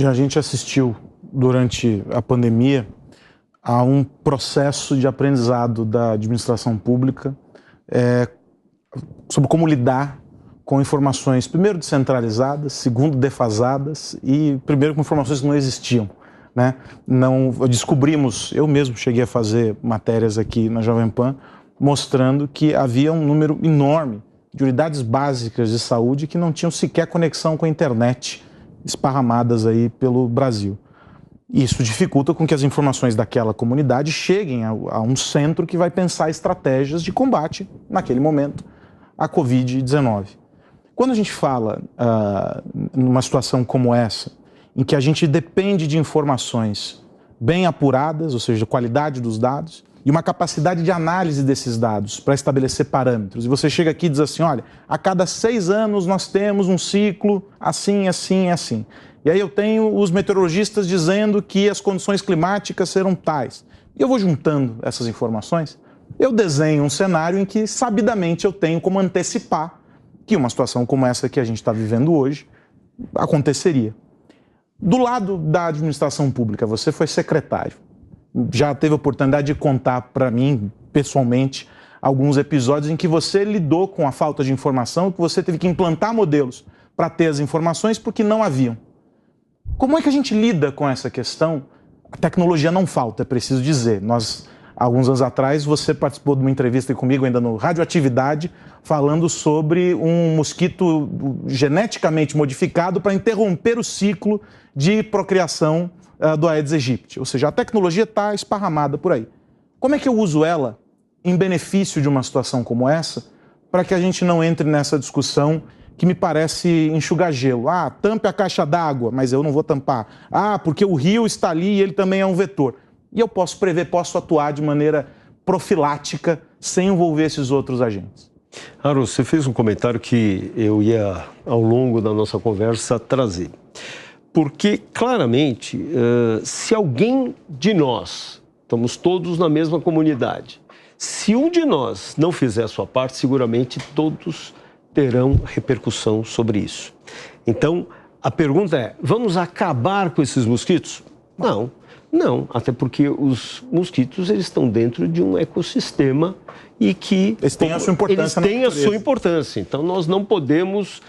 A gente assistiu durante a pandemia a um processo de aprendizado da administração pública sobre como lidar com informações, primeiro descentralizadas, segundo defasadas e primeiro com informações que não existiam, né? Descobrimos, eu mesmo cheguei a fazer matérias aqui na Jovem Pan, mostrando que havia um número enorme de unidades básicas de saúde que não tinham sequer conexão com a internet, esparramadas aí pelo Brasil. Isso dificulta com que as informações daquela comunidade cheguem a um centro que vai pensar estratégias de combate, naquele momento, à Covid-19. Quando a gente fala numa situação como essa, em que a gente depende de informações bem apuradas, ou seja, qualidade dos dados, e uma capacidade de análise desses dados para estabelecer parâmetros, e você chega aqui e diz assim, olha, a cada 6 anos nós temos um ciclo assim, assim, assim. E aí eu tenho os meteorologistas dizendo que as condições climáticas serão tais. E eu vou juntando essas informações, eu desenho um cenário em que, sabidamente, eu tenho como antecipar que uma situação como essa que a gente está vivendo hoje aconteceria. Do lado da administração pública, você foi secretário. Já teve a oportunidade de contar para mim, pessoalmente, alguns episódios em que você lidou com a falta de informação, que você teve que implantar modelos para ter as informações porque não haviam. Como é que a gente lida com essa questão? A tecnologia não falta, é preciso dizer. Alguns anos atrás, você participou de uma entrevista comigo, ainda no Radioatividade, falando sobre um mosquito geneticamente modificado para interromper o ciclo de procriação do Aedes aegypti. Ou seja, a tecnologia está esparramada por aí. Como é que eu uso ela em benefício de uma situação como essa, para que a gente não entre nessa discussão que me parece enxugar gelo? Tampe a caixa d'água, mas eu não vou tampar. Porque o rio está ali e ele também é um vetor. E eu posso prever, posso atuar de maneira profilática, sem envolver esses outros agentes. Haroldo, você fez um comentário que eu ia, ao longo da nossa conversa, trazer. Porque, claramente, se alguém de nós, estamos todos na mesma comunidade, se um de nós não fizer a sua parte, seguramente todos terão repercussão sobre isso. Então, a pergunta é, vamos acabar com esses mosquitos? Não, até porque os mosquitos eles estão dentro de um ecossistema e que eles têm a sua importância. Eles têm a sua importância. Então, nós não podemos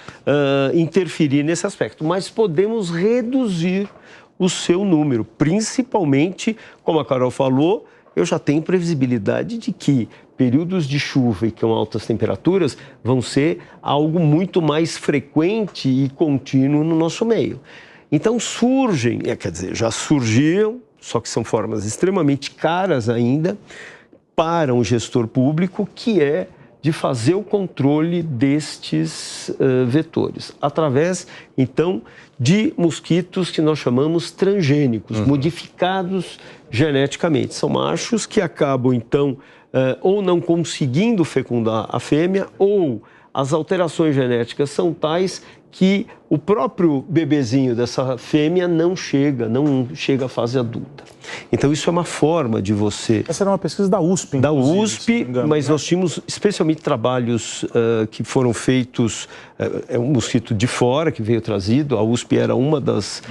interferir nesse aspecto, mas podemos reduzir o seu número, principalmente, como a Carol falou, eu já tenho previsibilidade de que períodos de chuva e com altas temperaturas vão ser algo muito mais frequente e contínuo no nosso meio. Então surgem, já surgiram, só que são formas extremamente caras ainda para um gestor público, que é de fazer o controle destes vetores, através, então, de mosquitos que nós chamamos transgênicos, modificados geneticamente. São machos que acabam, então, ou não conseguindo fecundar a fêmea, ou as alterações genéticas são tais que o próprio bebezinho dessa fêmea não chega à fase adulta. Então, isso é uma forma de você... Essa era uma pesquisa da USP, da USP, mas nós tínhamos especialmente trabalhos que foram feitos... É um mosquito de fora que veio trazido. A USP era uma das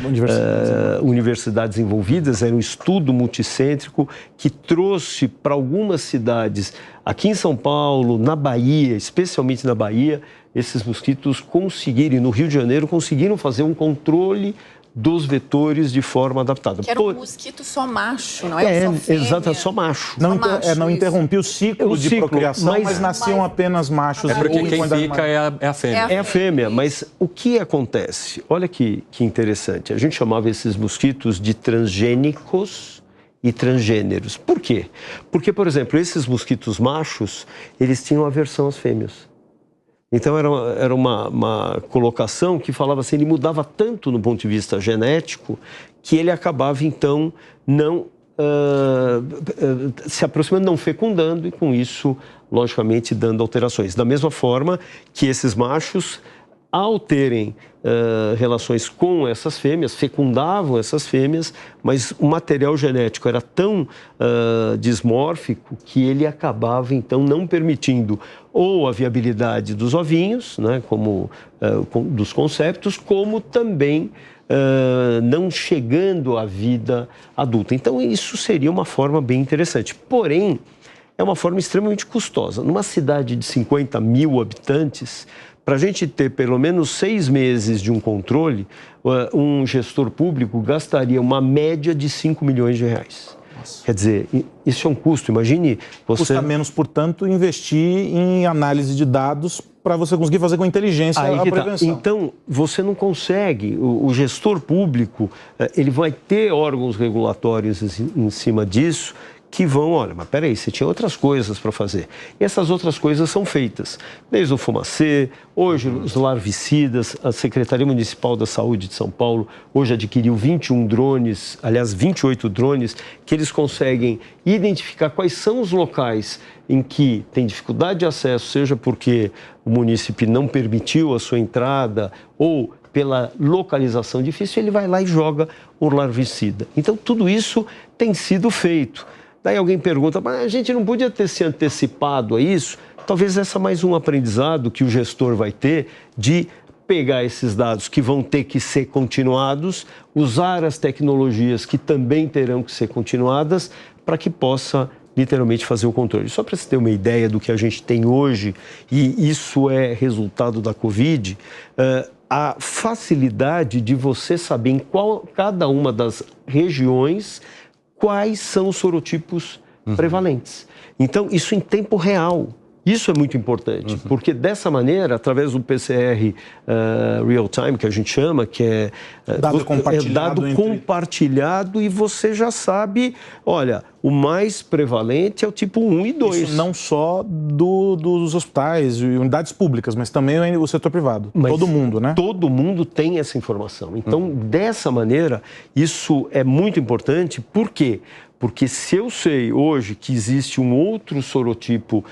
universidades envolvidas. Era um estudo multicêntrico que trouxe para algumas cidades, aqui em São Paulo, na Bahia, especialmente na Bahia, esses mosquitos conseguiram, no Rio de Janeiro, conseguiram fazer um controle dos vetores de forma adaptada. Que era um mosquito só macho, não é? Só fêmea. Exato, só macho. Não interrompia o ciclo de procriação, mas nasciam apenas machos. Porque quem fica é a fêmea. É a fêmea, mas o que acontece? Olha que interessante. A gente chamava esses mosquitos de transgênicos e transgêneros. Por quê? Porque, por exemplo, esses mosquitos machos, eles tinham aversão às fêmeas. Então, era uma colocação que falava assim, ele mudava tanto no ponto de vista genético, que ele acabava, então, não se aproximando, não fecundando, e com isso, logicamente, dando alterações. Da mesma forma que esses machos, ao terem relações com essas fêmeas, fecundavam essas fêmeas, mas o material genético era tão dismórfico que ele acabava, então, não permitindo ou a viabilidade dos ovinhos, né, como dos conceptos, como também não chegando à vida adulta. Então, isso seria uma forma bem interessante. Porém, é uma forma extremamente custosa. Numa cidade de 50 mil habitantes, para a gente ter pelo menos 6 meses de um controle, um gestor público gastaria uma média de 5 milhões de reais. Nossa. Quer dizer, isso é um custo. Imagine você... Custa menos, portanto, investir em análise de dados para você conseguir fazer com inteligência a prevenção. Então, você não consegue. O gestor público, ele vai ter órgãos regulatórios em cima disso que vão, olha, mas peraí, você tinha outras coisas para fazer. E essas outras coisas são feitas. Desde o fumacê, hoje os larvicidas, a Secretaria Municipal da Saúde de São Paulo hoje adquiriu 21 drones, aliás, 28 drones, que eles conseguem identificar quais são os locais em que tem dificuldade de acesso, seja porque o município não permitiu a sua entrada ou pela localização difícil, ele vai lá e joga o larvicida. Então, tudo isso tem sido feito. Daí alguém pergunta, mas a gente não podia ter se antecipado a isso? Talvez essa é mais um aprendizado que o gestor vai ter de pegar esses dados que vão ter que ser continuados, usar as tecnologias que também terão que ser continuadas para que possa literalmente fazer o controle. Só para você ter uma ideia do que a gente tem hoje, e isso é resultado da Covid, a facilidade de você saber em cada uma das regiões quais são os sorotipos prevalentes. Então, isso em tempo real. Isso é muito importante, porque dessa maneira, através do PCR real time, que a gente chama, que é dado compartilhado, e você já sabe, olha, o mais prevalente é o tipo 1 e 2. Isso não só dos hospitais e unidades públicas, mas também o setor privado. Mas todo mundo, né? Todo mundo tem essa informação. Então, dessa maneira, isso é muito importante. Por quê? Porque se eu sei hoje que existe um outro sorotipo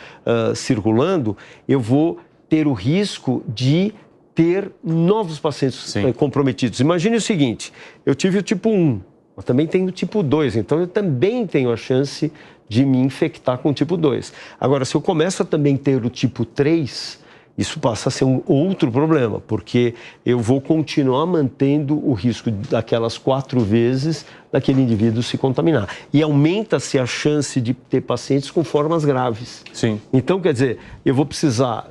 circulando, eu vou ter o risco de ter novos pacientes comprometidos. Imagine o seguinte, eu tive o tipo 1, eu também tenho o tipo 2, então eu também tenho a chance de me infectar com o tipo 2. Agora, se eu começo a também ter o tipo 3... isso passa a ser um outro problema, porque eu vou continuar mantendo o risco daquelas 4 vezes daquele indivíduo se contaminar. E aumenta-se a chance de ter pacientes com formas graves. Sim. Então, quer dizer, eu vou precisar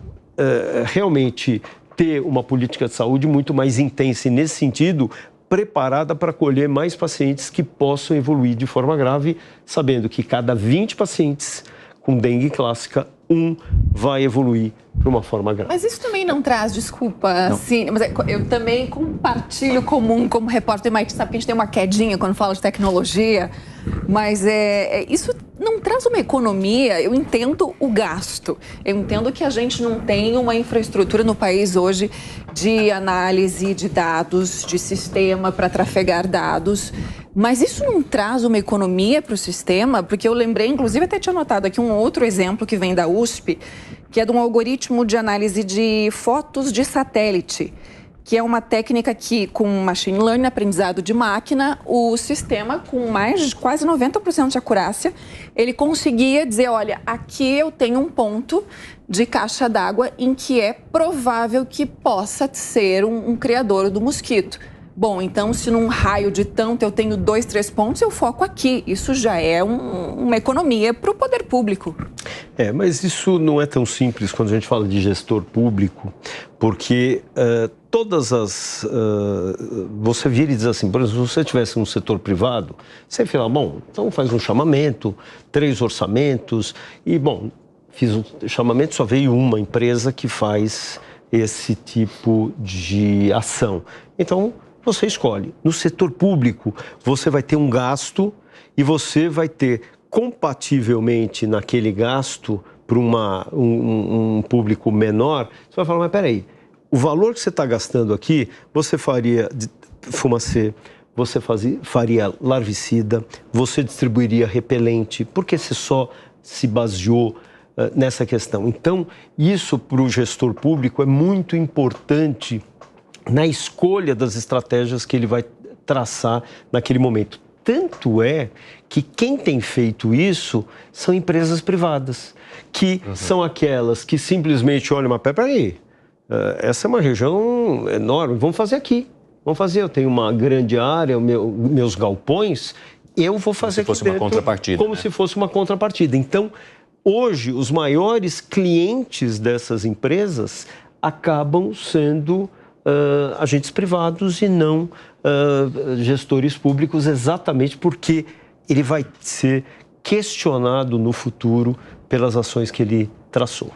realmente ter uma política de saúde muito mais intensa e, nesse sentido, preparada para acolher mais pacientes que possam evoluir de forma grave, sabendo que cada 20 pacientes com dengue clássica, 1 vai evoluir para uma forma grave. Mas isso também não traz desculpa, assim, mas eu também compartilho como repórter, mas sabe que a gente tem uma quedinha quando fala de tecnologia, mas isso não traz uma economia. Eu entendo o gasto, eu entendo que a gente não tem uma infraestrutura no país hoje de análise de dados, de sistema para trafegar dados, mas isso não traz uma economia para o sistema? Porque eu lembrei, inclusive até tinha anotado aqui um outro exemplo que vem da USP, que é de um algoritmo de análise de fotos de satélite, que é uma técnica que, com machine learning, aprendizado de máquina, o sistema, com mais de quase 90% de acurácia, ele conseguia dizer, olha, aqui eu tenho um ponto de caixa d'água em que é provável que possa ser um criador do mosquito. Bom, então, se num raio de tanto eu tenho 2, 3 pontos, eu foco aqui. Isso já é uma economia para o poder público. Mas isso não é tão simples quando a gente fala de gestor público, porque todas as... você vira e diz assim, por exemplo, se você tivesse um setor privado, você fala, bom, então faz um chamamento, 3 orçamentos, e, bom, fiz um chamamento, só veio uma empresa que faz esse tipo de ação. Então, você escolhe. No setor público, você vai ter um gasto e você vai ter, compativelmente naquele gasto, para um público menor, você vai falar, mas peraí, o valor que você está gastando aqui, você faria fumacê, você faria larvicida, você distribuiria repelente, porque você só se baseou nessa questão. Então, isso para o gestor público é muito importante na escolha das estratégias que ele vai traçar naquele momento. Tanto é que quem tem feito isso são empresas privadas, que são aquelas que simplesmente olham, mas peraí, essa é uma região enorme, vamos fazer aqui. Vamos fazer, eu tenho uma grande área, meus galpões, eu vou fazer como se fosse uma contrapartida. Como se fosse uma contrapartida. Então, hoje, os maiores clientes dessas empresas acabam sendo agentes privados e não gestores públicos, exatamente porque ele vai ser questionado no futuro pelas ações que ele traçou.